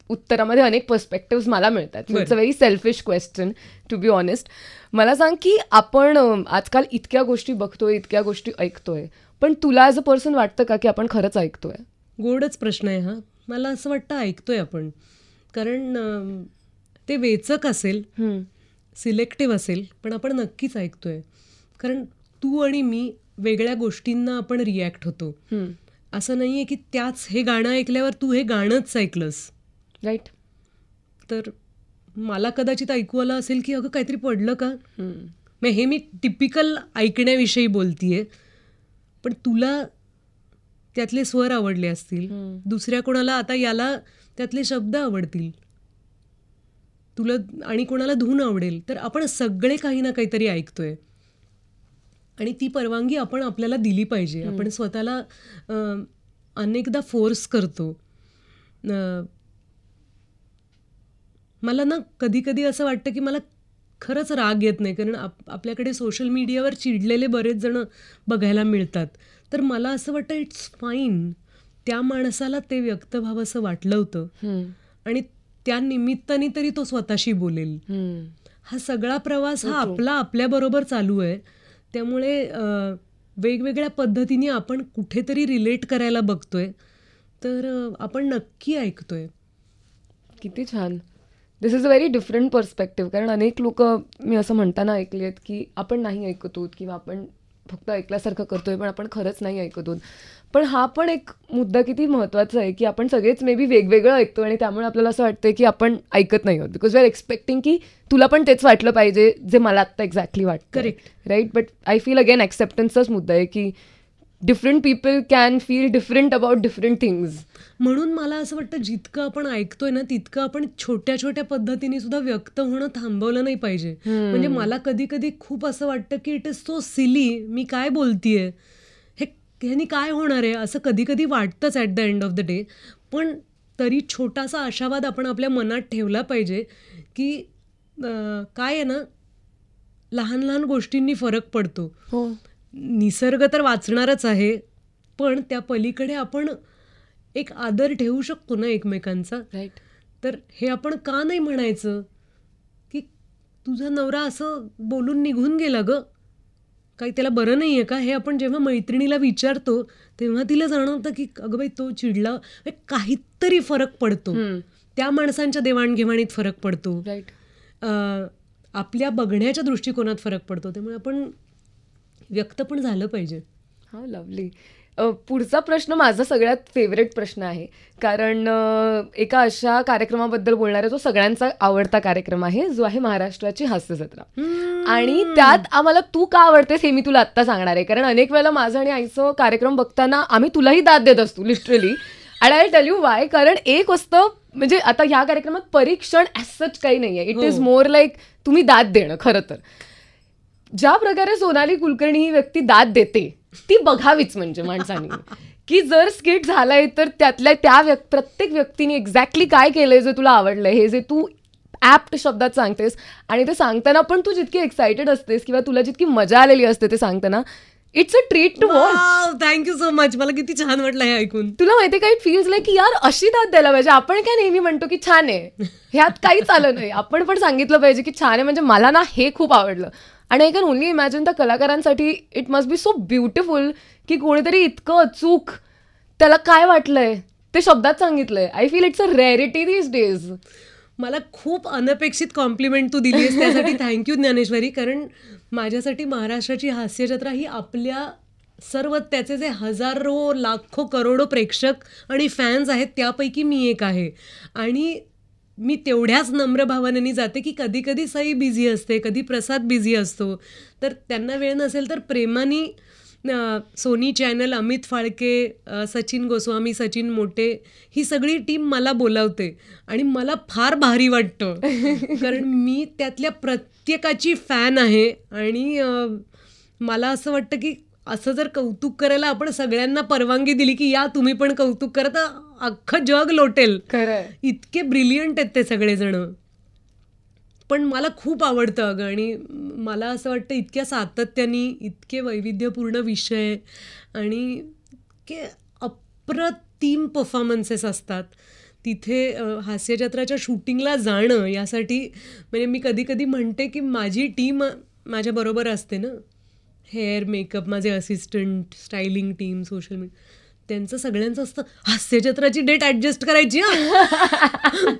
[SPEAKER 2] उत्तरामध्ये अनेक पर्स्पेक्टिव्ह मला मिळतात. It's a very selfish question to be honest. मला सांग की आपण आजकाल इतक्या गोष्टी बघतोय, इतक्या गोष्टी ऐकतोय, पण तुला ॲज अ पर्सन वाटतं का की आपण खरंच ऐकतोय?
[SPEAKER 1] गोडच प्रश्न आहे हा. मला असं वाटतं ऐकतोय आपण, कारण ते वेचक असेल, सिलेक्टिव्ह असेल, पण आपण नक्कीच ऐकतोय. कारण तू आणि मी वेगळ्या गोष्टींना आपण रिॲक्ट होतो. असं नाही आहे की त्याच हे गाणं ऐकल्यावर तू हे गाणंच ऐकलंस,
[SPEAKER 2] राईट?
[SPEAKER 1] तर मला कदाचित ऐकू आलं असेल की अगं काहीतरी पडलं का. मग हे मी टिपिकल ऐकण्याविषयी बोलतीये, पण तुला त्यातले स्वर आवडले असतील, दुसऱ्या कोणाला आता याला त्यातले शब्द आवडतील, तुला आणि कोणाला धून आवडेल. तर आपण सगळे काही ना काहीतरी ऐकतोय आणि ती परवानगी आपण आपल्याला दिली पाहिजे. आपण स्वतःला अनेकदा फोर्स करतो. मला ना कधी कधी असं वाटतं की मला खरंच राग येत नाही, कारण आपल्याकडे सोशल मीडियावर चिडलेले बरेच जण बघायला मिळतात. तर मला असं वाटतं इट्स फाईन, त्या माणसाला ते व्यक्त व्हावंसं वाटलं होतं आणि त्या निमित्ताने तरी तो स्वतःशी बोलेल. हा सगळा प्रवास हा आपल्याबरोबर चालू आहे. त्यामुळे वेगवेगळ्या पद्धतीने आपण कुठेतरी रिलेट करायला बघतोय, तर आपण नक्की ऐकतोय.
[SPEAKER 2] किती छान. This is a very different perspective. कारण अनेक लोक मी असं म्हणताना ऐकली आहेत की आपण नाही ऐकत आहोत किंवा आपण फक्त ऐकल्यासारखं करतोय पण आपण खरंच नाही ऐकत आहोत. पण हा पण एक मुद्दा किती महत्त्वाचा आहे की आपण सगळेच मे बी वेगवेगळं ऐकतोय आणि त्यामुळे आपल्याला असं वाटतंय की आपण ऐकत नाही आहोत, बिकॉज वी आर एक्सपेक्टिंग की तुला पण तेच वाटलं पाहिजे जे मला आत्ता एक्झॅक्टली वाटतं.
[SPEAKER 1] Correct,
[SPEAKER 2] right? But I feel again ॲक्सेप्टन्सचाच मुद्दा आहे की different people can feel different about different things.
[SPEAKER 1] म्हणून मला असं वाटतं जितकं आपण ऐकतोय ना तितकं आपण छोट्या छोट्या पद्धतीने सुद्धा व्यक्त होणं थांबवलं नाही पाहिजे. म्हणजे मला कधी कधी खूप असं वाटतं की इट इज सो सिली, मी काय बोलतीये, ह्यानी काय होणार आहे, असं कधी कधी वाटतंच at the end of the day. पण तरी छोटासा आशावाद आपण आपल्या मनात ठेवला पाहिजे की काय आहे ना, लहान लहान गोष्टींनी फरक पडतो.
[SPEAKER 2] हो,
[SPEAKER 1] निसर्ग तर वाचणारच आहे, पण त्या पलीकडे आपण एक आदर ठेवू शकतो ना एकमेकांचा.
[SPEAKER 2] राईट.
[SPEAKER 1] तर हे आपण का नाही म्हणायचं की तुझा नवरा असं बोलून निघून गेला ग, काही त्याला बरं नाही आहे का. हे आपण जेव्हा मैत्रिणीला विचारतो तेव्हा तिला जाणवतं की अगं बाई तो चिडला, काहीतरी फरक पडतो, त्या माणसांच्या देवाणघेवाणीत फरक पडतो,
[SPEAKER 2] राईट.
[SPEAKER 1] आपल्या बघण्याच्या दृष्टिकोनात फरक पडतो. त्यामुळे आपण व्यक्त पण झालं पाहिजे.
[SPEAKER 2] हा, लवली. पुढचा प्रश्न माझा सगळ्यात फेवरेट प्रश्न आहे, कारण एका अशा कार्यक्रमाबद्दल बोलणार आहे जो सगळ्यांचा आवडता कार्यक्रम आहे, जो आहे महाराष्ट्राची हास्य जत्रा. आणि त्यात आम्हाला तू का आवडतेस हे मी तुला आत्ता सांगणार आहे. कारण अनेक वेळेला माझं आणि आईचं कार्यक्रम बघताना आम्ही तुलाही दाद देत असतो literally. And I tell you Y. कारण एक असतं, म्हणजे आता ह्या कार्यक्रमात परीक्षण ॲज सच काही नाही आहे. इट इज मोर लाईक तुम्ही दाद देणं. खरं तर ज्या प्रकारे सोनाली कुलकर्णी ही व्यक्ती दाद देते ती बघावीच म्हणजे माणसांनी, की जर स्किट झालाय तर त्यातल्या त्या प्रत्येक व्यक्तीने एक्झॅक्टली काय केलंय जे तुला आवडलंय, हे जे तू ॲप्ट शब्दात सांगतेस आणि ते सांगताना पण तू जितकी एक्सायटेड असतेस किंवा तुला जितकी मजा आलेली असते ते सांगताना, it's a treat to watch.
[SPEAKER 1] Thank you so much. मला किती छान वाटलं हे ऐकून.
[SPEAKER 2] तुला माहिती काय, इट फील्स लाईक की यार अशी दाद द्यायला पाहिजे. आपण काय नेहमी म्हणतो की छान आहे, ह्यात काहीच आलं नाही. आपण पण सांगितलं पाहिजे की छान आहे, म्हणजे मला ना हे खूप आवडलं. आणि आय कॅन ओनली इमॅजिन त्या कलाकारांसाठी it must be so beautiful की कोणीतरी इतकं अचूक त्याला काय वाटलंय ते शब्दात सांगितलंय. I feel it's a rarity these days.
[SPEAKER 1] मला खूप अनपेक्षित कॉम्प्लिमेंट तू दिलीस, त्यासाठी थँक्यू ज्ञानेश्वरी. कारण माझ्यासाठी महाराष्ट्राची हास्य जत्रा ही आपल्या सर्व त्याचे जे हजारो लाखो करोडो प्रेक्षक आणि फॅन्स आहेत त्यापैकी मी एक आहे. आणि मी तेवढ्याच नम्र भावनेने जाते की कधी कधी सई बिझी असते, कधी प्रसाद बिझी असतो, तर त्यांना वेळ नसेल तर प्रेमाने सोनी चॅनल, अमित फाळके, सचिन गोस्वामी, सचिन मोटे, ही सगळी टीम मला बोलावते आणि मला फार भारी वाटतं कारण मी त्यातल्या प्रत्येकाची फॅन आहे आणि मला असं वाटतं की असं जर कौतुक करायला आपण सगळ्यांना परवानगी दिली की या तुम्ही पण कौतुक करा, तर अख्खं जग लोटेल.
[SPEAKER 2] खरंय.
[SPEAKER 1] इतके ब्रिलियंट आहेत ते सगळेजण. पण मला खूप आवडतं अगं, आणि मला असं वाटतं इतक्या सातत्याने, इतके वैविध्यपूर्ण विषय आणि इतके अप्रतिम परफॉर्मन्सेस असतात तिथे. हास्यजत्राच्या शूटिंगला जाणं यासाठी म्हणजे मी कधी कधी म्हणते की माझी टीम माझ्याबरोबर असते ना, हेअर मेकअप, माझे assistant, styling team, social media, त्यांचं सगळ्यांचं असतं हास्यजत्राची डेट ॲडजस्ट करायची,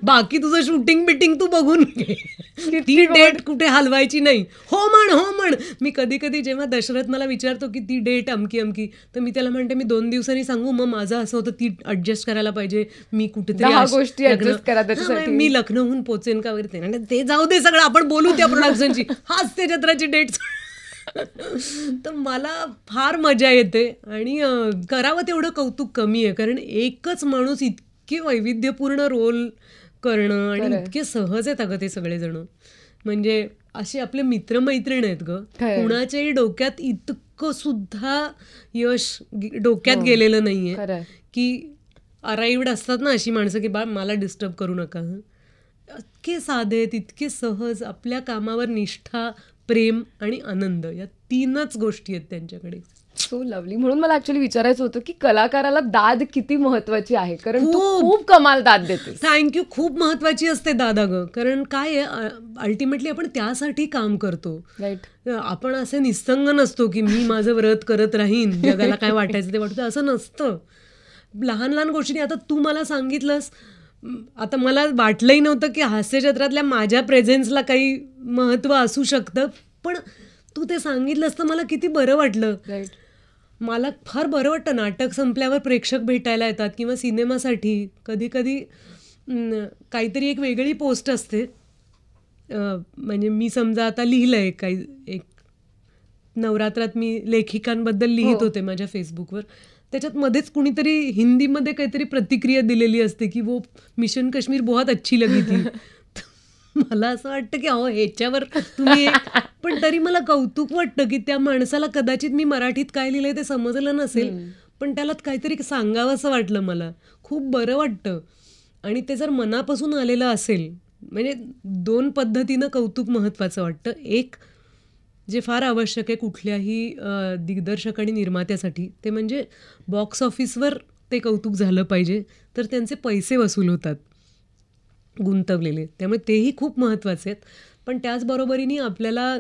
[SPEAKER 1] बाकी तुझं शूटिंग बिटिंग तू बघून घे, ती डेट कुठे हलवायची नाही. हो म्हण. मी कधी कधी जेव्हा दशरथ मला विचारतो की ती डेट अमकी अमकी, तर मी त्याला म्हणते मी 2 दिवसांनी सांगू, मग माझं असं होतं ती ॲडजस्ट करायला पाहिजे, मी कुठेतरी मी लखनौहून पोचेन का वगैरे. ते जाऊ दे सगळं, आपण बोलू त्या प्रोडक्शनची, हास्यजत्राची डेट. तर मला फार मजा येते आणि करावं तेवढं कौतुक कमी आहे, कारण एकच माणूस इतके वैविध्यपूर्ण रोल करणं आणि इतके सहज आहेत अगं ते सगळेजण. म्हणजे असे आपले मित्रमैत्रीण आहेत ग, कुणाच्याही डोक्यात इतकं सुद्धा यश डोक्यात गेलेलं नाहीये की अराईव्ड असतात ना अशी माणसं की बा मला डिस्टर्ब करू नका. इतके साधे आहेत, इतके सहज, आपल्या कामावर निष्ठा, प्रेम आणि आनंद, या 3च गोष्टी आहेत त्यांच्याकडे.
[SPEAKER 2] So lovely. म्हणून मला ऍक्च्युअली विचारायचं होतं की कलाकाराला दाद किती महत्वाची आहे, कारण तू खूप कमाल दाद देते.
[SPEAKER 1] थँक्यू. खूप महत्वाची असते दादा ग, कारण काय आहे अल्टिमेटली आपण त्यासाठी काम करतो.
[SPEAKER 2] राईट.
[SPEAKER 1] आपण असे निस्संग नसतो की मी माझं व्रत करत राहीन, जगाला काय वाटायचं ते वाटतं, असं नसतं. लहान लहान गोष्टी. आता तू मला सांगितलंस, आता मला वाटलंही नव्हतं की हास्यजत्रातल्या माझ्या प्रेझेन्सला काही महत्त्व असू शकतं, पण तू ते सांगितलंस तर मला किती बरं वाटलं.
[SPEAKER 2] राईट.
[SPEAKER 1] मला फार बरं वाटतं. नाटक संपल्यावर प्रेक्षक भेटायला येतात किंवा सिनेमासाठी कधी कधी काहीतरी एक वेगळी पोस्ट असते. म्हणजे मी समजा आता लिहिलं आहे काही, एक नवरात्रात मी लेखिकांबद्दल लिहित होते माझ्या फेसबुकवर, त्याच्यात मध्येच कुणीतरी हिंदीमध्ये काहीतरी प्रतिक्रिया दिलेली असते की वो मिशन काश्मीर बहुत अच्छी लगी थी. मला असं वाटतं की अहो ह्याच्यावर तुम्ही पण तरी मला कौतुक वाटतं की त्या माणसाला कदाचित मी मराठीत काय लिहिलंय ते समजलं नसेल, पण त्याला काहीतरी सांगावं असं वाटलं. मला खूप बरं वाटतं. आणि ते जर मनापासून आलेलं असेल, म्हणजे 2 पद्धतीनं कौतुक महत्त्वाचं वाटतं. एक जे फार आवश्यक आहे कुठल्याही दिग्दर्शक आणि निर्मात्यासाठी, ते म्हणजे बॉक्स ऑफिसवर ते कौतुक झालं पाहिजे, तर त्यांचे पैसे वसूल होतात गुंतवलेले. त्यामुळे तेही खूप महत्त्वाचे आहेत. पण त्याचबरोबरीने आपल्याला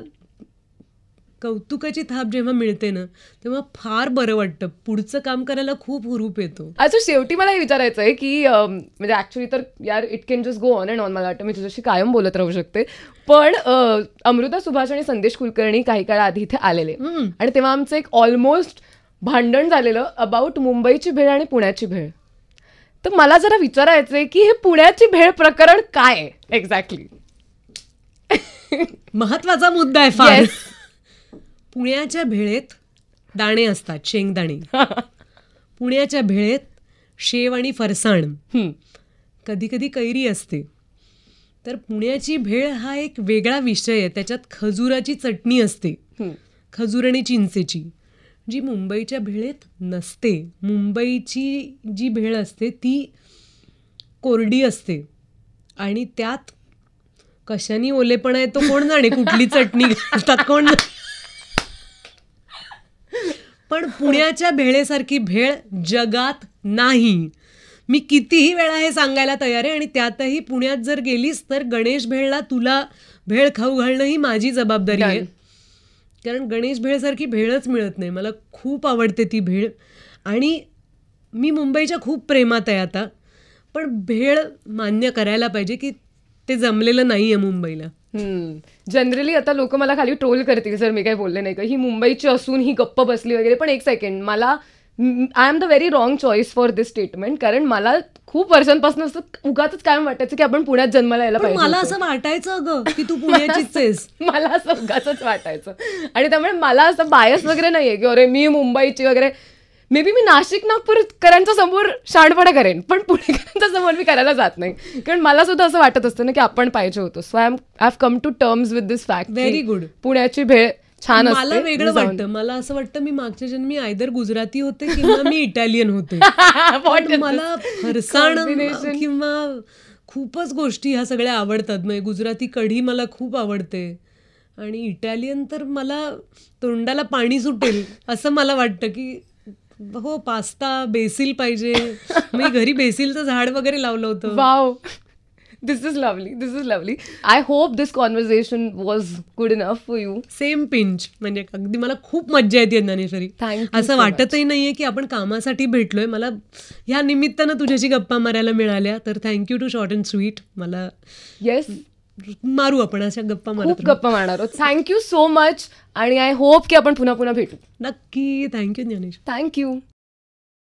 [SPEAKER 1] कौतुकाची थाप जेव्हा मिळते ना, तेव्हा फार बरं वाटतं, पुढचं काम करायला खूप हुरूप येतो.
[SPEAKER 2] अच्छा, शेवटी मला हे विचारायचं आहे की म्हणजे ऍक्च्युली तर यार it can just go on and on. मला वाटतं मी तुझ्याशी कायम बोलत राहू शकते, पण अमृता सुभाष आणि संदेश कुलकर्णी काही काळ आधी इथे आलेले आणि तेव्हा आमचं एक ऑलमोस्ट भांडण झालेलं अबाउट मुंबईची भेळ आणि पुण्याची भेळ. तर मला जरा विचारायचं आहे की हे पुण्याची भेळ प्रकरण काय आहे एक्झॅक्टली.
[SPEAKER 1] महत्वाचा मुद्दा आहे फार. पुण्याच्या भेळेत दाणे असतात, शेंगदाणे. पुण्याच्या भेळेत शेव आणि फरसाण, कधी कधी कैरी असते. तर पुण्याची भेळ हा एक वेगळा विषय आहे. त्याच्यात खजुराची चटणी असते, खजूर आणि चिंचेची, जी मुंबईच्या भेळेत नसते. मुंबईची जी भेळ असते ती कोरडी असते आणि त्यात कशाने ओलेपणा येतो कोण जाणे, कुठली चटणी घालतात कोण जाणे. पण पुण्याच्या भेळेसारखी भेळ जगात नाही. मी कितीही वेळा हे सांगायला तयार आहे. आणि त्यातही पुण्यात जर गेलीस तर गणेश भेळला तुला भेळ खाऊ घालणं ही माझी जबाबदारी आहे, कारण गणेश भेळसारखी भेळच मिळत नाही. मला खूप आवडते ती भेळ आणि मी मुंबईच्या खूप प्रेमात आहे आता. पण भेळ मान्य करायला पाहिजे की ते जमलेलं नाही आहे मुंबईला.
[SPEAKER 2] जनरली आता लोक मला खाली ट्रोल करतील जर मी काही बोलले नाही का, ही मुंबईची असून ही गप्प बसली वगैरे. पण एक सेकंड, मला I am the very wrong choice for this statement, कारण मला खूप वर्षांपासून असं उगाच काय वाटायचं की आपण पुण्यात जन्माला यायला
[SPEAKER 1] पण
[SPEAKER 2] पाहिजे
[SPEAKER 1] मला
[SPEAKER 2] होतं.
[SPEAKER 1] असं वाटायचं अगं की तू पुण्याचीच आहेस.
[SPEAKER 2] मला असं उगाचच वाटायचं, आणि त्यामुळे मला असं बायस वगैरे नाहीये की अरे मी मुंबईची वगैरे. मे बी मी नाशिक नागपूरकरांच्या समोर शहाणपणा करेन, पण पुणेकरांच्या समोर मी करायला जात नाही, कारण मला सुद्धा असं वाटत असतं ना की आपण पाहिजे होतो. So I have come to terms with this fact.
[SPEAKER 1] Very good.
[SPEAKER 2] पुण्याची भेळ छान असते.
[SPEAKER 1] मला वेगळं
[SPEAKER 2] मी जाऊन-
[SPEAKER 1] वाटतं. मला असं वाटतं मी मागच्या जन्मी आयदर गुजराती होते किंवा मी इटालियन होते.
[SPEAKER 2] What is
[SPEAKER 1] मला
[SPEAKER 2] this
[SPEAKER 1] फरसाण
[SPEAKER 2] combination?
[SPEAKER 1] किंवा खूपच गोष्टी ह्या सगळ्या आवडतात. म्हणजे गुजराती कढी मला खूप आवडते आणि इटालियन तर मला तोंडाला पाणी सुटेल असं मला वाटतं की हो पास्ता बेसिल पाहिजे. मी घरी बेसिलचं झाड वगैरे लावलं होतं.
[SPEAKER 2] Wow. This is lovely. This is lovely. I hope this conversation was good enough for you.
[SPEAKER 1] Same pinch. म्हणजे अगदी मला खूप मज्जा येते ज्ञानेश्वरी.
[SPEAKER 2] Thank you
[SPEAKER 1] असं
[SPEAKER 2] so
[SPEAKER 1] वाटतही नाहीये की आपण कामासाठी भेटलोय. मला ह्या निमित्तानं तुझ्याशी गप्पा मारायला मिळाल्या, तर thank you to short and sweet. मला
[SPEAKER 2] Yes.
[SPEAKER 1] मारू आपण अशा गप्पा
[SPEAKER 2] खूप
[SPEAKER 1] मारत राहू.
[SPEAKER 2] गप्पा मारणार आहोत. थँक्यू सो मच, आणि आय होप की आपण पुन्हा पुन्हा भेटू.
[SPEAKER 1] नक्की. थँक्यू ज्ञानेश्वरी.
[SPEAKER 2] थँक्यू.